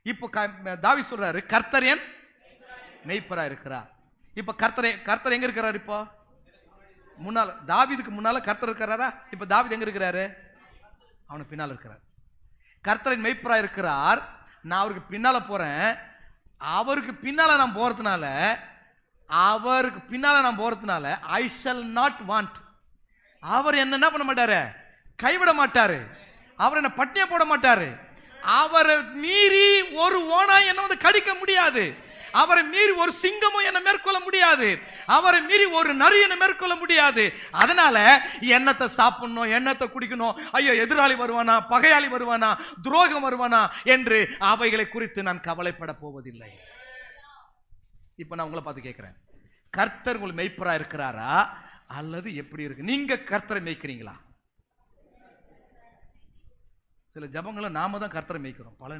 இப்போ தாவீது சொல்றாரு, கர்த்தர் என் மேய்ப்பரா இருக்கிறார். இப்ப கர்த்தர் எங்க இருக்கிறார்? இப்போ முன்னால, தாவீதுக்கு முன்னால கர்த்தர் இருக்கிறாரா? இப்ப தாவீது எங்க இருக்கிறாரு? அவனுக்கு பின்னால இருக்கிறார். கர்த்தரின் மேய்ப்பரா இருக்கிறார். நான் அவருக்கு பின்னால போறேன். அவருக்கு பின்னால நான் போறதுனால ஐ ஷல் நாட் வாண்ட். அவர் என்ன பண்ண மாட்டாரு? கைவிட மாட்டாரு. அவர் என்ன பட்டினியா போட மாட்டாரு. அவரை மீறி ஒரு ஓனாய் என்ன வந்து கடிக்க முடியாது. அவரை மீறி ஒரு சிங்கமும் என்ன மேற்கொள்ள முடியாது. அவரை மீறி ஒரு நரி என்ன மேற்கொள்ள முடியாது. அதனால எண்ணத்தை சாப்பிடணும், எண்ணத்தை குடிக்கணும், ஐயோ எதிராளி வருவானா, பகையாளி வருவானா, துரோகம் வருவானா என்று அவைகளை குறித்து நான் கவலைப்பட போவதில்லை. இப்ப நான் உங்களை பார்த்து கேட்கிறேன், கர்த்தர் உங்களுக்கு மேய்ப்பரா இருக்கிறாரா அல்லது எப்படி இருக்கு? நீங்க கர்த்தரை மேய்க்கிறீங்களா? சில ஜபங்களை நாம தான் கர்த்தரை மேய்க்கிறோம். பல